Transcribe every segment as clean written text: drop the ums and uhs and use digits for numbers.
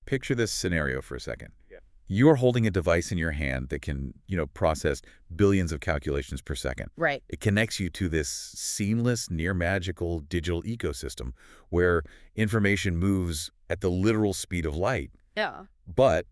picture this scenario for a second. You're holding a device in your hand that can, process billions of calculations per second. Right. It connects you to this seamless, near-magical digital ecosystem where information moves at the literal speed of light. Yeah. But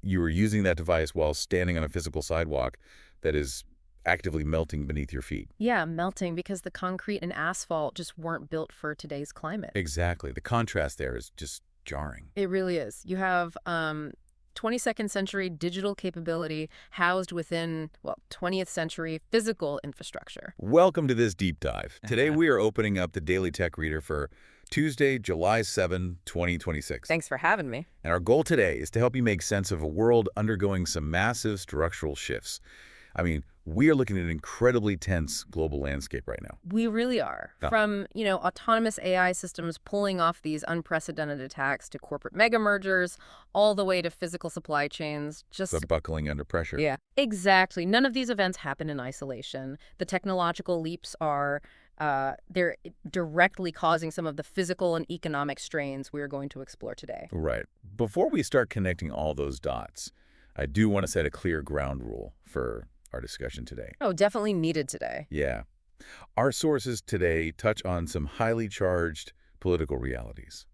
you were using that device while standing on a physical sidewalk that is actively melting beneath your feet. Yeah, melting because the concrete and asphalt just weren't built for today's climate. Exactly. The contrast there is just jarring. It really is. You have 22nd century digital capability housed within, 20th century physical infrastructure. Welcome to this deep dive. Today we are opening up the Daily Tech Reader for Tuesday, July 7, 2026. Thanks for having me. And our goal today is to help you make sense of a world undergoing some massive structural shifts. I mean, we are looking at an incredibly tense global landscape right now. We really are. Yeah. From, autonomous AI systems pulling off these unprecedented attacks to corporate mega mergers, all the way to physical supply chains, just... The buckling under pressure. Yeah, exactly. None of these events happen in isolation. The technological leaps are... they're directly causing some of the physical and economic strains we're going to explore today. Right. Before we start connecting all those dots, I do want to set a clear ground rule for our discussion today. Oh, definitely needed today. Yeah. Our sources today touch on some highly charged political realities.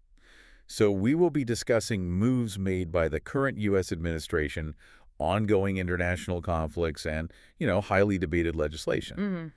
So we will be discussing moves made by the current U.S. administration, ongoing international conflicts, and, highly debated legislation. Mm-hmm.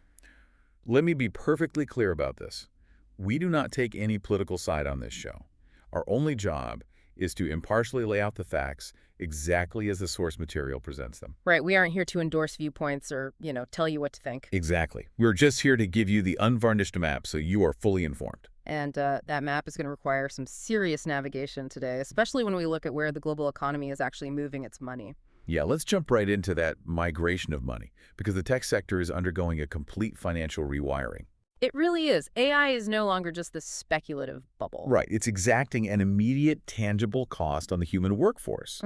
Let me be perfectly clear about this. We do not take any political side on this show. Our only job is to impartially lay out the facts exactly as the source material presents them. Right. We aren't here to endorse viewpoints or, tell you what to think. Exactly. We're just here to give you the unvarnished map so you are fully informed. And that map is going to require some serious navigation today, especially when we look at where the global economy is actually moving its money. Yeah, let's jump right into that migration of money, because the tech sector is undergoing a complete financial rewiring. It really is. AI is no longer just this speculative bubble. Right. It's exacting an immediate, tangible cost on the human workforce.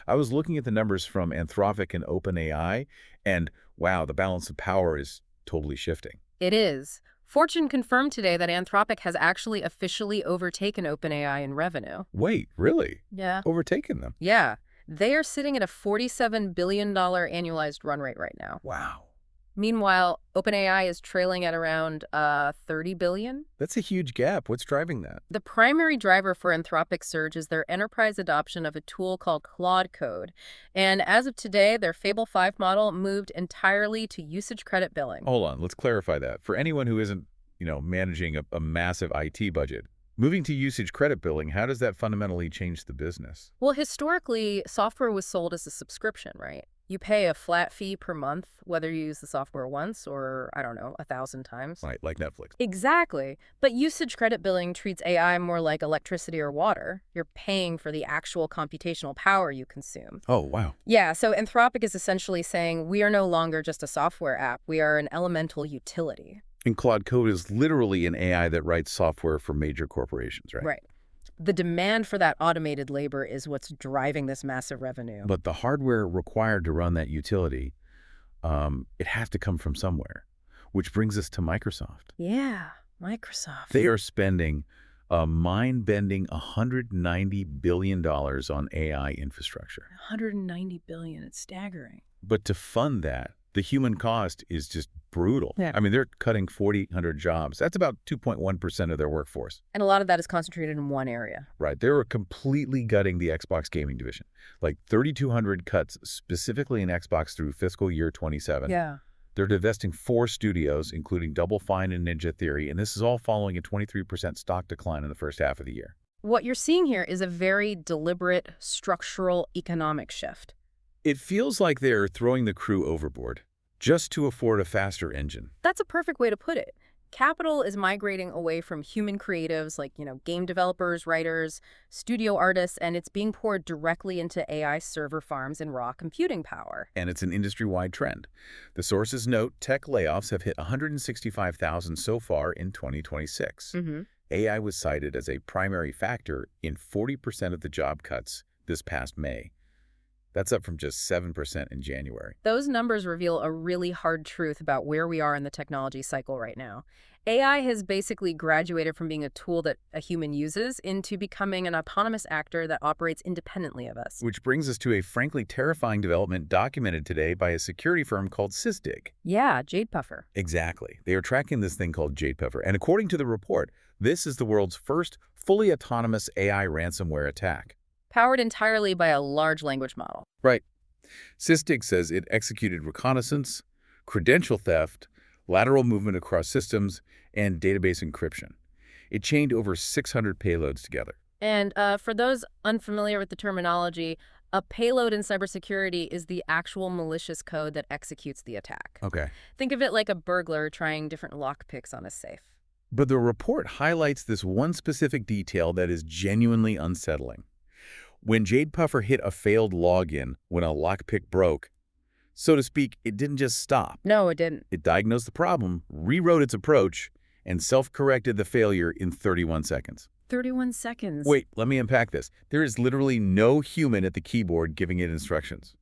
I was looking at the numbers from Anthropic and OpenAI, and wow, the balance of power is totally shifting. It is. Fortune confirmed today that Anthropic has actually officially overtaken OpenAI in revenue. Wait, really? Yeah. Overtaken them? Yeah. They are sitting at a $47 billion annualized run rate right now. Wow. Meanwhile, OpenAI is trailing at around $30 billion. That's a huge gap. What's driving that? The primary driver for Anthropic's surge is their enterprise adoption of a tool called Claude Code. And as of today, their Fable 5 model moved entirely to usage credit billing. Hold on, let's clarify that. For anyone who isn't, managing a massive IT budget, moving to usage credit billing, how does that fundamentally change the business? Well, historically, software was sold as a subscription, right? You pay a flat fee per month, whether you use the software once or, 1,000 times. Right, like Netflix. Exactly. But usage credit billing treats AI more like electricity or water. You're paying for the actual computational power you consume. Oh, wow. Yeah, so Anthropic is essentially saying we are no longer just a software app. We are an elemental utility. And Claude Code is literally an AI that writes software for major corporations, right? Right. The demand for that automated labor is what's driving this massive revenue. But the hardware required to run that utility, it has to come from somewhere, which brings us to Microsoft. Yeah, Microsoft. They are spending a mind-bending $190 billion on AI infrastructure. $190 billion. It's staggering. But to fund that, the human cost is just brutal. Yeah. I mean, they're cutting 4,800 jobs. That's about 2.1% of their workforce. And a lot of that is concentrated in one area. Right. They were completely gutting the Xbox gaming division. Like 3,200 cuts specifically in Xbox through fiscal year 27. Yeah. They're divesting 4 studios, including Double Fine and Ninja Theory, and this is all following a 23% stock decline in the first half of the year. What you're seeing here is a very deliberate structural economic shift. It feels like they're throwing the crew overboard just to afford a faster engine. That's a perfect way to put it. Capital is migrating away from human creatives like, game developers, writers, studio artists, and it's being poured directly into AI server farms and raw computing power. And it's an industry-wide trend. The sources note tech layoffs have hit 165,000 so far in 2026. AI was cited as a primary factor in 40% of the job cuts this past May. That's up from just 7% in January. Those numbers reveal a really hard truth about where we are in the technology cycle right now. AI has basically graduated from being a tool that a human uses into becoming an autonomous actor that operates independently of us. Which brings us to a frankly terrifying development documented today by a security firm called Sysdig. Yeah, Jade Puffer. Exactly. They are tracking this thing called Jade Puffer, and according to the report, this is the world's first fully autonomous AI ransomware attack. Powered entirely by a large language model. Right. Sysdig says it executed reconnaissance, credential theft, lateral movement across systems, and database encryption. It chained over 600 payloads together. And for those unfamiliar with the terminology, a payload in cybersecurity is the actual malicious code that executes the attack. Okay. Think of it like a burglar trying different lockpicks on a safe. But the report highlights this one specific detail that is genuinely unsettling. When Jade Puffer hit a failed login when a lockpick broke, so to speak, it didn't just stop. No, it didn't. It diagnosed the problem, rewrote its approach, and self-corrected the failure in 31 seconds. 31 seconds. Wait, let me unpack this. There is literally no human at the keyboard giving it instructions.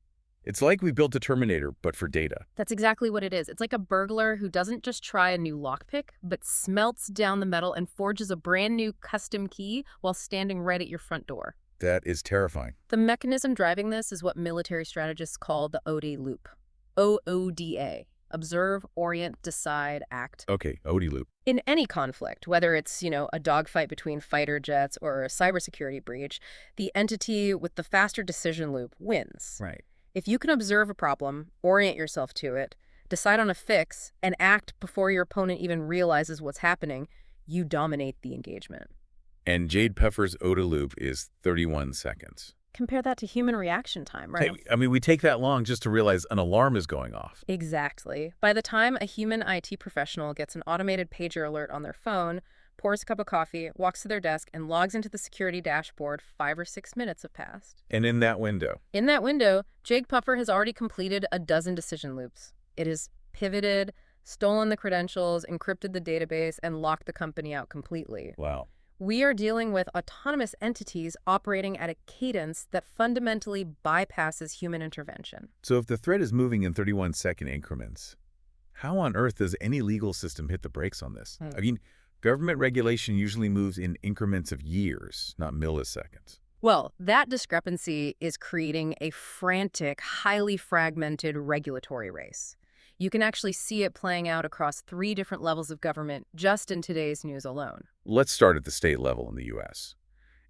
It's like we built a Terminator, but for data. That's exactly what it is. It's like a burglar who doesn't just try a new lockpick, but smelts down the metal and forges a brand new custom key while standing right at your front door. That is terrifying. The mechanism driving this is what military strategists call the OODA loop. OODA. Observe, orient, decide, act. Okay, OODA loop. In any conflict, whether it's, a dogfight between fighter jets or a cybersecurity breach, the entity with the faster decision loop wins. Right. If you can observe a problem, orient yourself to it, decide on a fix, and act before your opponent even realizes what's happening, you dominate the engagement. And Jade Puffer's OODA loop is 31 seconds. Compare that to human reaction time, right? Hey, I mean, we take that long just to realize an alarm is going off. Exactly. By the time a human IT professional gets an automated pager alert on their phone, pours a cup of coffee, walks to their desk, and logs into the security dashboard, 5 or 6 minutes have passed. And in that window, Jade Puffer has already completed a dozen decision loops. It has pivoted, stolen the credentials, encrypted the database, and locked the company out completely. wow. We are dealing with autonomous entities operating at a cadence that fundamentally bypasses human intervention. So if the threat is moving in 31-second increments, how on earth does any legal system hit the brakes on this? I mean, government regulation usually moves in increments of years, not milliseconds. Well, that discrepancy is creating a frantic, highly fragmented regulatory race. You can actually see it playing out across 3 different levels of government just in today's news alone. Let's start at the state level in the U.S.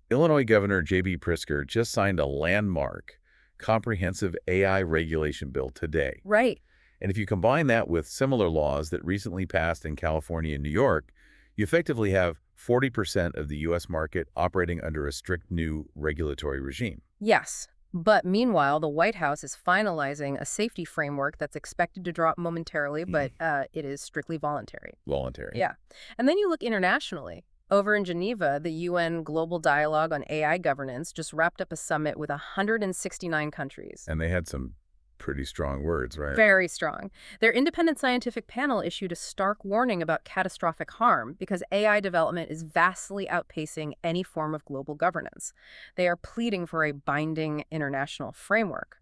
Illinois Governor J.B. Pritzker just signed a landmark, comprehensive AI regulation bill today. Right. And if you combine that with similar laws that recently passed in California and New York, you effectively have 40% of the U.S. market operating under a strict new regulatory regime. Yes. But meanwhile, the White House is finalizing a safety framework that's expected to drop momentarily, but it is strictly voluntary. Voluntary. Yeah. And then you look internationally. Over in Geneva, the UN Global Dialogue on AI Governance just wrapped up a summit with 169 countries. And they had some pretty strong words, right? Very strong. Their independent scientific panel issued a stark warning about catastrophic harm because AI development is vastly outpacing any form of global governance. They are pleading for a binding international framework.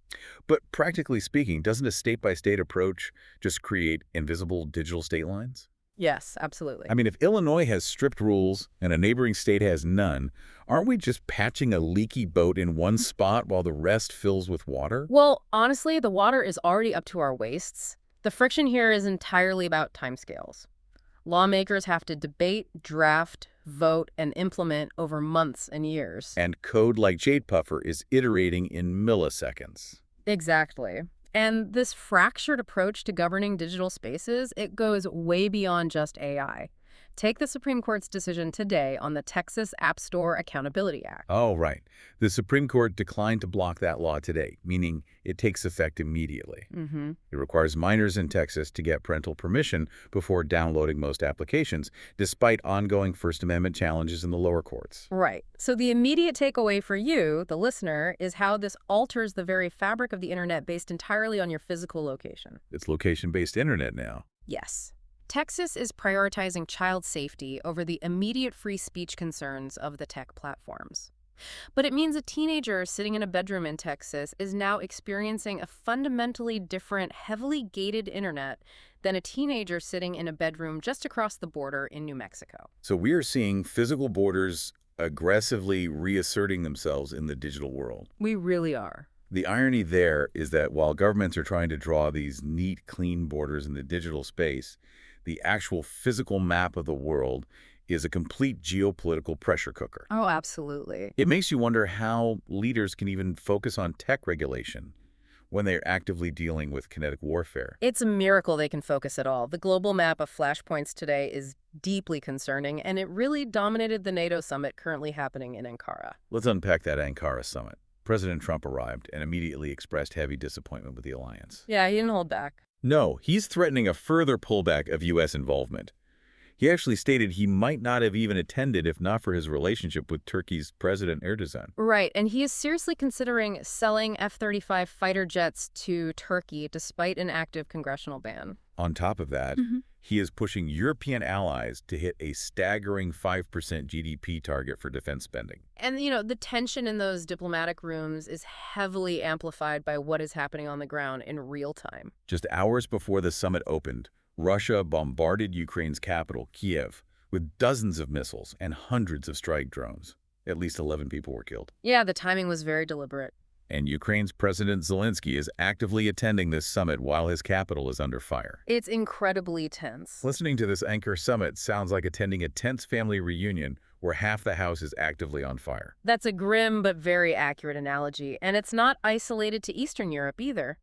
But practically speaking, doesn't a state-by-state approach just create invisible digital state lines? Yes, absolutely. I mean, if Illinois has strict rules and a neighboring state has none, aren't we just patching a leaky boat in one spot while the rest fills with water? Well, honestly, the water is already up to our waists. The friction here is entirely about timescales. Lawmakers have to debate, draft, vote, and implement over months and years. And code like Jade Puffer is iterating in milliseconds. Exactly. And this fractured approach to governing digital spaces, it goes way beyond just AI. Take the Supreme Court's decision today on the Texas App Store Accountability Act. Oh, right. The Supreme Court declined to block that law today, meaning it takes effect immediately. It requires minors in Texas to get parental permission before downloading most applications, despite ongoing First Amendment challenges in the lower courts. Right. So the immediate takeaway for you, the listener, is how this alters the very fabric of the internet based entirely on your physical location. It's location-based internet now. Yes. Texas is prioritizing child safety over the immediate free speech concerns of the tech platforms. But it means a teenager sitting in a bedroom in Texas is now experiencing a fundamentally different, heavily gated internet than a teenager sitting in a bedroom just across the border in New Mexico. So we are seeing physical borders aggressively reasserting themselves in the digital world. We really are. The irony there is that while governments are trying to draw these neat, clean borders in the digital space, the actual physical map of the world is a complete geopolitical pressure cooker. Oh, absolutely. It makes you wonder how leaders can even focus on tech regulation when they're actively dealing with kinetic warfare. It's a miracle they can focus at all. The global map of flashpoints today is deeply concerning, and it really dominated the NATO summit currently happening in Ankara. Let's unpack that Ankara summit. President Trump arrived and immediately expressed heavy disappointment with the alliance. Yeah, he didn't hold back. No, he's threatening a further pullback of U.S. involvement. He actually stated he might not have even attended if not for his relationship with Turkey's President Erdogan. Right, and he is seriously considering selling F-35 fighter jets to Turkey despite an active congressional ban. On top of that, he is pushing European allies to hit a staggering 5% GDP target for defense spending. And, the tension in those diplomatic rooms is heavily amplified by what is happening on the ground in real time. Just hours before the summit opened, Russia bombarded Ukraine's capital, Kiev, with dozens of missiles and hundreds of strike drones. At least 11 people were killed. Yeah, the timing was very deliberate. And Ukraine's President Zelensky is actively attending this summit while his capital is under fire. It's incredibly tense. Listening to this Ankara summit sounds like attending a tense family reunion where half the house is actively on fire. That's a grim but very accurate analogy, and it's not isolated to Eastern Europe either.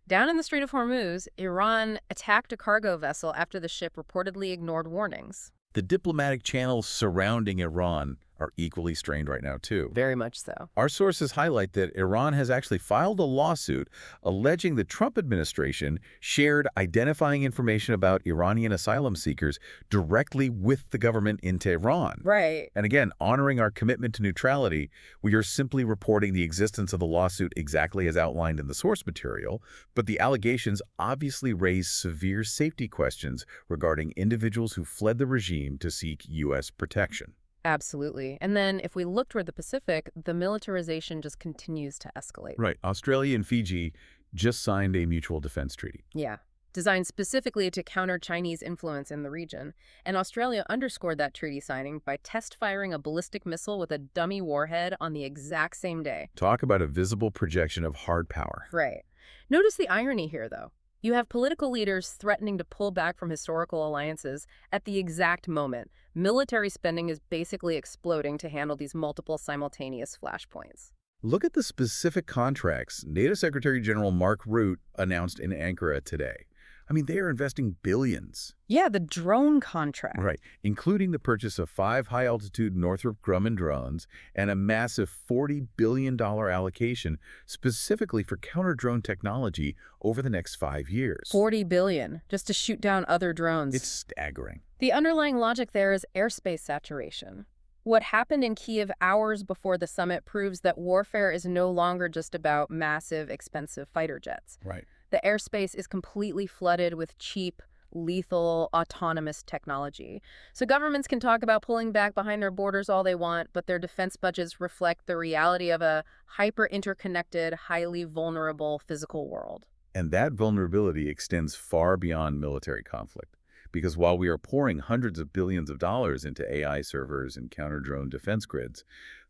Down in the Strait of Hormuz, Iran attacked a cargo vessel after the ship reportedly ignored warnings. The diplomatic channels surrounding Iran are equally strained right now, too. Very much so. Our sources highlight that Iran has actually filed a lawsuit alleging the Trump administration shared identifying information about Iranian asylum seekers directly with the government in Tehran. Right. And again, honoring our commitment to neutrality, we are simply reporting the existence of the lawsuit exactly as outlined in the source material, but the allegations obviously raise severe safety questions regarding individuals who fled the regime to seek U.S. protection. Absolutely. And then if we look toward the Pacific, the militarization just continues to escalate. Right. Australia and Fiji just signed a mutual defense treaty. Yeah. Designed specifically to counter Chinese influence in the region. And Australia underscored that treaty signing by test-firing a ballistic missile with a dummy warhead on the exact same day. Talk about a visible projection of hard power. Right. Notice the irony here, though. You have political leaders threatening to pull back from historical alliances at the exact moment. Military spending is basically exploding to handle these multiple simultaneous flashpoints. Look at the specific contracts NATO Secretary General Mark Rutte announced in Ankara today. I mean, they are investing billions. Yeah, the drone contract. Right, including the purchase of 5 high-altitude Northrop Grumman drones and a massive $40 billion allocation specifically for counter-drone technology over the next 5 years. $40 billion, just to shoot down other drones. It's staggering. The underlying logic there is airspace saturation. What happened in Kiev hours before the summit proves that warfare is no longer just about massive, expensive fighter jets. Right. The airspace is completely flooded with cheap, lethal, autonomous technology. So governments can talk about pulling back behind their borders all they want, but their defense budgets reflect the reality of a hyper-interconnected, highly vulnerable physical world. And that vulnerability extends far beyond military conflict. Because while we are pouring hundreds of billions of dollars into AI servers and counter-drone defense grids,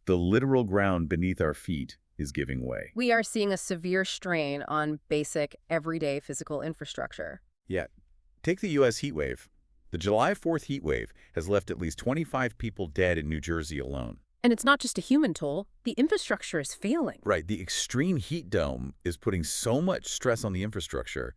the literal ground beneath our feet is giving way. We are seeing a severe strain on basic, everyday physical infrastructure. Yet, take the U.S. heat wave. The July 4th heat wave has left at least 25 people dead in New Jersey alone. And it's not just a human toll. The infrastructure is failing. Right. The extreme heat dome is putting so much stress on the infrastructure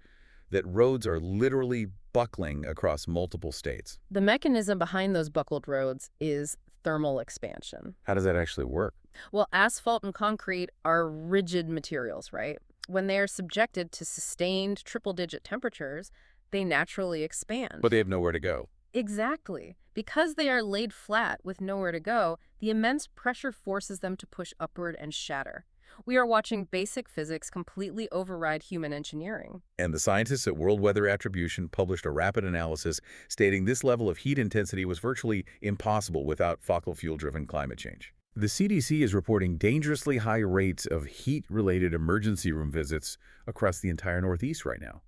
that roads are literally buckling across multiple states. The mechanism behind those buckled roads is thermal expansion. How does that actually work? Well, asphalt and concrete are rigid materials, right? When they are subjected to sustained triple-digit temperatures, they naturally expand. But they have nowhere to go. Exactly. Because they are laid flat with nowhere to go, the immense pressure forces them to push upward and shatter. We are watching basic physics completely override human engineering. And the scientists at World Weather Attribution published a rapid analysis stating this level of heat intensity was virtually impossible without fossil fuel-driven climate change. The CDC is reporting dangerously high rates of heat-related emergency room visits across the entire Northeast right now.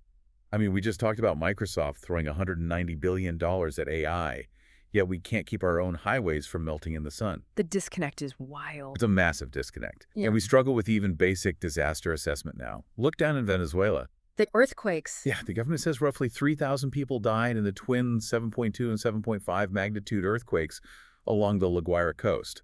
I mean, we just talked about Microsoft throwing $190 billion at AI, yet we can't keep our own highways from melting in the sun. The disconnect is wild. It's a massive disconnect. Yeah. And we struggle with even basic disaster assessment now. Look down in Venezuela. The earthquakes. Yeah, the government says roughly 3,000 people died in the twin 7.2 and 7.5 magnitude earthquakes along the La Guaira coast.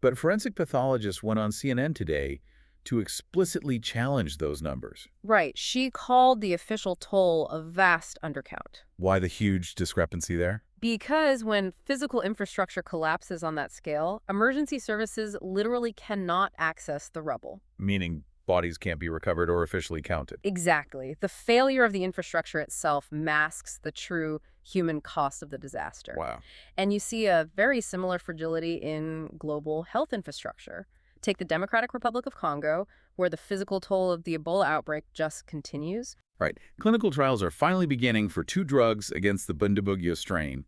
But forensic pathologists went on CNN today to explicitly challenge those numbers. Right. She called the official toll a vast undercount. Why the huge discrepancy there? Because when physical infrastructure collapses on that scale, emergency services literally cannot access the rubble. Meaning bodies can't be recovered or officially counted. Exactly. The failure of the infrastructure itself masks the true human cost of the disaster. Wow. And you see a very similar fragility in global health infrastructure. Take the Democratic Republic of Congo, where the physical toll of the Ebola outbreak just continues. Right. Clinical trials are finally beginning for 2 drugs against the Bundibugyo strain,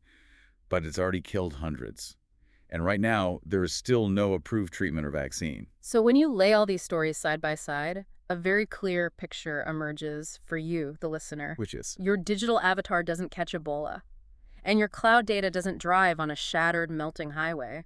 but it's already killed hundreds. And right now, there is still no approved treatment or vaccine. So when you lay all these stories side by side, a very clear picture emerges for you, the listener. Which is? Your digital avatar doesn't catch Ebola, and your cloud data doesn't drive on a shattered, melting highway.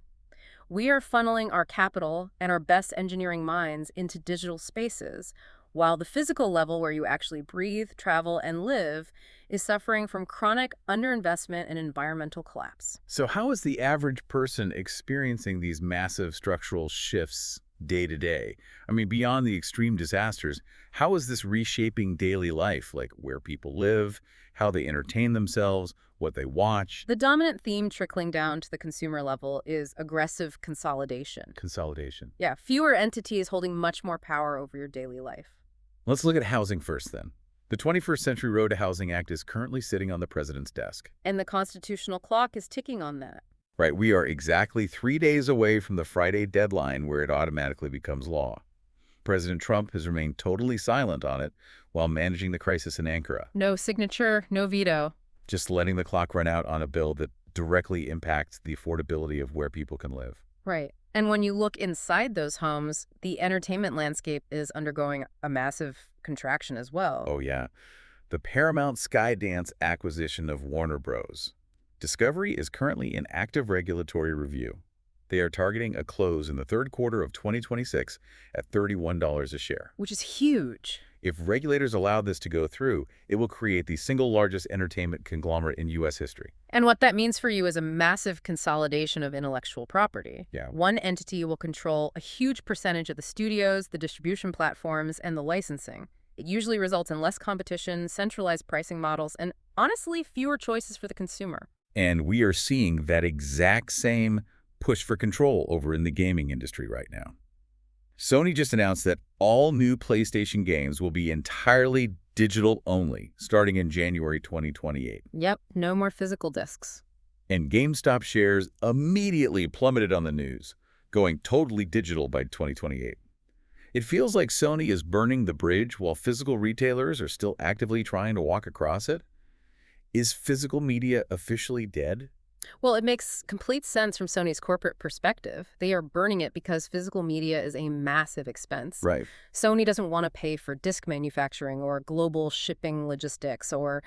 We are funneling our capital and our best engineering minds into digital spaces, while the physical level where you actually breathe, travel, and live is suffering from chronic underinvestment and environmental collapse. So how is the average person experiencing these massive structural shifts day to day? I mean, beyond the extreme disasters, how is this reshaping daily life, like where people live, how they entertain themselves, what they watch? The dominant theme trickling down to the consumer level is aggressive consolidation. Consolidation. Yeah, fewer entities holding much more power over your daily life. Let's look at housing first, then. The 21st Century Road to Housing Act is currently sitting on the president's desk. And the constitutional clock is ticking on that. Right, we are exactly 3 days away from the Friday deadline where it automatically becomes law. President Trump has remained totally silent on it while managing the crisis in Ankara. No signature, no veto. Just letting the clock run out on a bill that directly impacts the affordability of where people can live. Right. And when you look inside those homes, the entertainment landscape is undergoing a massive contraction as well. Oh, yeah. The Paramount Skydance acquisition of Warner Bros. Discovery is currently in active regulatory review. They are targeting a close in the third quarter of 2026 at $31 a share. Which is huge. If regulators allow this to go through, it will create the single largest entertainment conglomerate in U.S. history. And what that means for you is a massive consolidation of intellectual property. Yeah. One entity will control a huge percentage of the studios, the distribution platforms, and the licensing. It usually results in less competition, centralized pricing models, and honestly, fewer choices for the consumer. And we are seeing that exact same push for control over in the gaming industry right now. Sony just announced that all new PlayStation games will be entirely digital only, starting in January 2028. Yep, no more physical discs. And GameStop shares immediately plummeted on the news, going totally digital by 2028. It feels like Sony is burning the bridge while physical retailers are still actively trying to walk across it. Is physical media officially dead? Well, it makes complete sense from Sony's corporate perspective. They are burning it because physical media is a massive expense. Right. Sony doesn't want to pay for disc manufacturing or global shipping logistics or,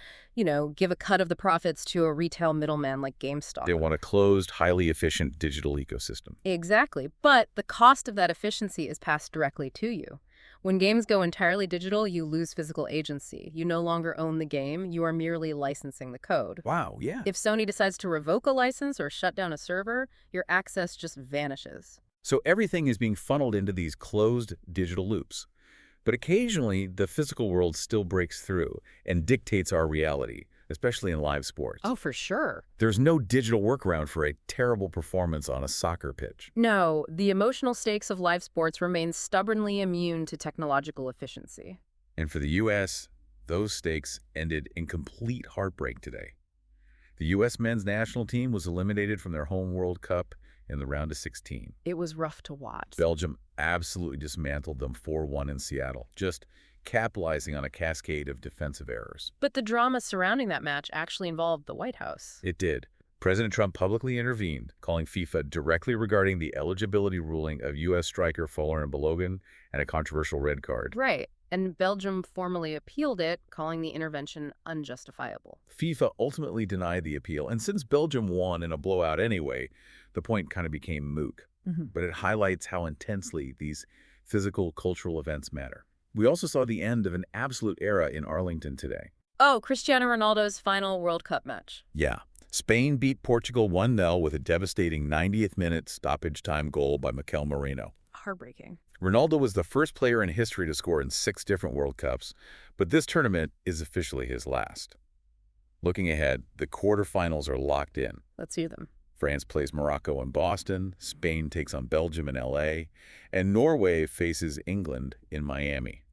give a cut of the profits to a retail middleman like GameStop. They want a closed, highly efficient digital ecosystem. Exactly. But the cost of that efficiency is passed directly to you. When games go entirely digital, you lose physical agency. You no longer own the game. You are merely licensing the code. Wow, yeah. If Sony decides to revoke a license or shut down a server, your access just vanishes. So everything is being funneled into these closed digital loops. But occasionally, the physical world still breaks through and dictates our reality, especially in live sports. Oh, for sure. There's no digital workaround for a terrible performance on a soccer pitch. No, the emotional stakes of live sports remain stubbornly immune to technological efficiency. And for the U.S., those stakes ended in complete heartbreak today. The U.S. men's national team was eliminated from their home World Cup in the round of 16. It was rough to watch. Belgium absolutely dismantled them 4-1 in Seattle, just capitalizing on a cascade of defensive errors. But the drama surrounding that match actually involved the White House. It did. President Trump publicly intervened, calling FIFA directly regarding the eligibility ruling of U.S. striker Folarin Balogun and a controversial red card. Right. And Belgium formally appealed it, calling the intervention unjustifiable. FIFA ultimately denied the appeal, and since Belgium won in a blowout anyway, the point kind of became moot. But it highlights how intensely these physical, cultural events matter. We also saw the end of an absolute era in Arlington today. Oh, Cristiano Ronaldo's final World Cup match. Yeah. Spain beat Portugal 1-0 with a devastating 90th minute stoppage time goal by Mikel Merino. Heartbreaking. Ronaldo was the first player in history to score in 6 different World Cups, but this tournament is officially his last. Looking ahead, the quarterfinals are locked in. Let's hear them. France plays Morocco in Boston, Spain takes on Belgium in LA, and Norway faces England in Miami.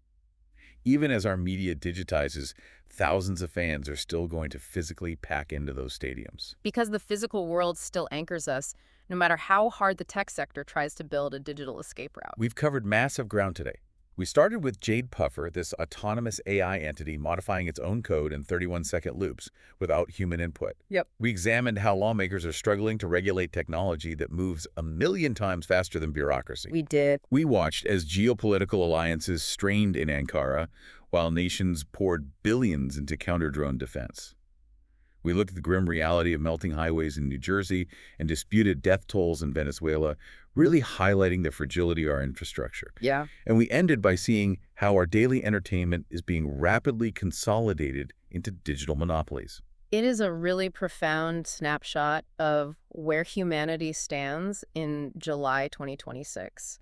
Even as our media digitizes, thousands of fans are still going to physically pack into those stadiums. Because the physical world still anchors us, no matter how hard the tech sector tries to build a digital escape route. We've covered massive ground today. We started with Jade Puffer, this autonomous AI entity modifying its own code in 31-second loops without human input. Yep. We examined how lawmakers are struggling to regulate technology that moves a million times faster than bureaucracy. We did. We watched as geopolitical alliances strained in Ankara while nations poured billions into counter-drone defense. We looked at the grim reality of melting highways in New Jersey and disputed death tolls in Venezuela, really highlighting the fragility of our infrastructure. Yeah. And we ended by seeing how our daily entertainment is being rapidly consolidated into digital monopolies. It is a really profound snapshot of where humanity stands in July 2026.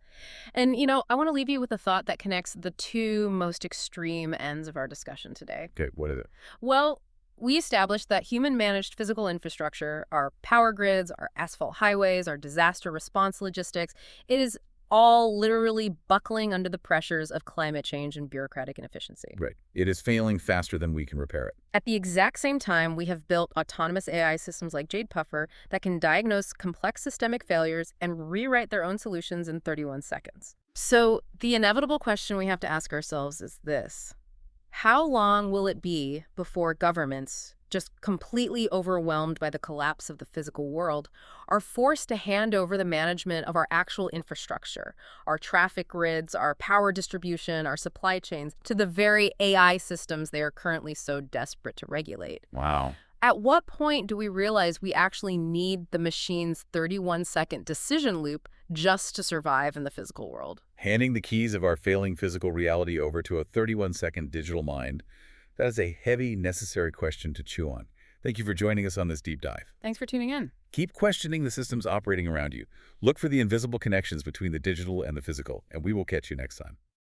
And, I want to leave you with a thought that connects the two most extreme ends of our discussion today. Okay, what is it? Well, we established that human-managed physical infrastructure, our power grids, our asphalt highways, our disaster response logistics, it is all literally buckling under the pressures of climate change and bureaucratic inefficiency. Right. It is failing faster than we can repair it. At the exact same time, we have built autonomous AI systems like Jade Puffer that can diagnose complex systemic failures and rewrite their own solutions in 31 seconds. So the inevitable question we have to ask ourselves is this. How long will it be before governments, just completely overwhelmed by the collapse of the physical world, are forced to hand over the management of our actual infrastructure, our traffic grids, our power distribution, our supply chains, to the very AI systems they are currently so desperate to regulate? Wow. At what point do we realize we actually need the machine's 31-second decision loop just to survive in the physical world? Handing the keys of our failing physical reality over to a 31-second digital mind, that is a heavy, necessary question to chew on. Thank you for joining us on this deep dive. Thanks for tuning in. Keep questioning the systems operating around you. Look for the invisible connections between the digital and the physical, and we will catch you next time.